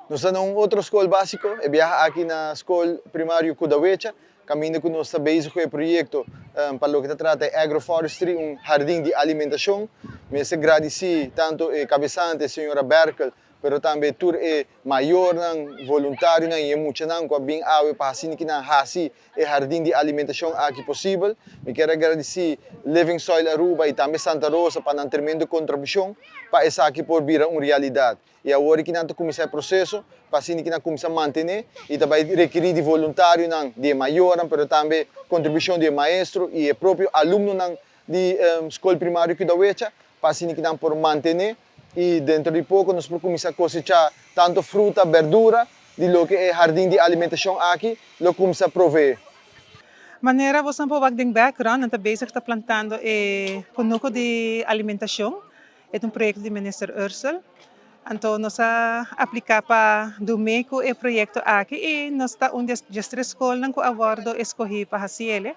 Nós estamos num outro escola básico, e viaja aqui na escola primária Kudawecha, caminho que nós estamos basic com o projeto para o que se trata de agroforestry, jardim de alimentação. Me agradeci tanto a cabeçante, a senhora Berkel, pero também tur e maior nang voluntário nang e muito nang com bem awe para assim que na hasi e jardim de alimentação aqui possível. Me quero agradecer Living Soil Aruba e também Santa Rosa para a tremenda contribuição para essa aqui por vir uma realidade. E agora que nós começar o processo, para assim que nós começar a manter e também requerir de voluntário nang de maior, pero também contribuição de maestro e o próprio aluno nang de escola primária que da Uecha, para assim que nós por manter e dentro de pouco nós vamos começar a cosechar tanto fruta, verdura, de lo que é jardim de alimentação aqui, lo começar a prover. Maneira você pode dar background, então basic está plantando conoco de alimentação, é projeto do ministro Ursel. Então nós aplicar para do meio o projeto aqui e nós está onde já escola não abordo escolhi para fazer.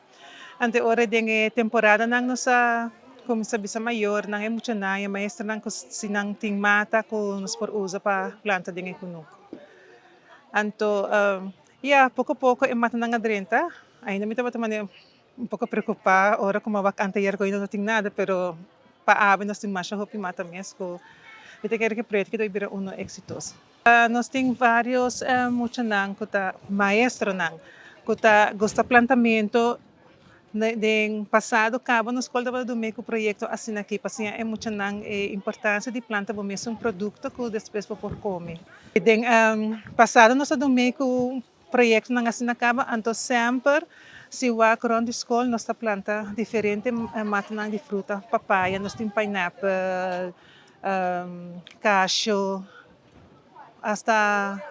Ante ora de temporada nang nós como sabi sa maior nang muito na e maestra nang sinang ting mata ko nos por usa para planta de kunuko. Anto, pouco a pouco, eu mato na adrenta. Ainda me estava também um pouco preocupada, ora como a anterior ko não tinha nada, pero paave nós temos mais hopi mata mesmo. Eu te quero que preto que dois uno exitoso. Nós temos vários muito nang kuta maestro nang kuta gosta plantamento de passado cabo na escola do meio projeto assim aqui passinha é muito nang importância de planta bom mesmo produto que depois por comer. Den passado nós do meio projeto nang assim acaba então sempre se o acron de escola nós planta diferente mata nang de fruta papaya nós tem pineapple cacho hasta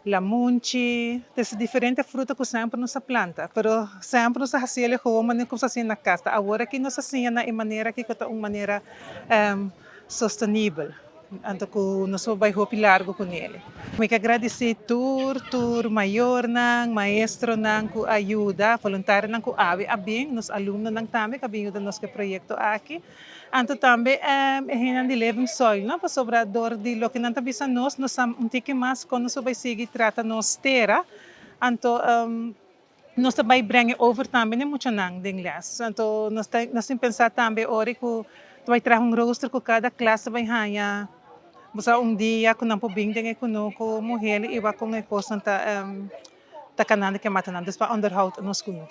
lamunchi, tem diferentes frutas que sempre nos planta, pero sempre nos fazia como nem como assim na casa. Agora que nos fazia na maneira que é uma maneira sustentável. Então que nós vai hopi largo com ele. Me que agradecer tur maior nang maestro nang ku ajuda, voluntário nang ku ave abing nos alunos nang também que ajuda nos que projeto aqui. Anto também é de living soil, não? Para sobrador de lo que não está bisa nós tique mais quando nós vai seguir trata nos terra. Anto nós também brengen over também muito nang de inglês. Anto nós temos pensar também ora que vai trazer roster com cada classe vai ganhar. Basta dia kung nang pobing dengan kuno ko mohel iwa kung may posan ta ta kanan ke matanan despa underhoud nos kuno.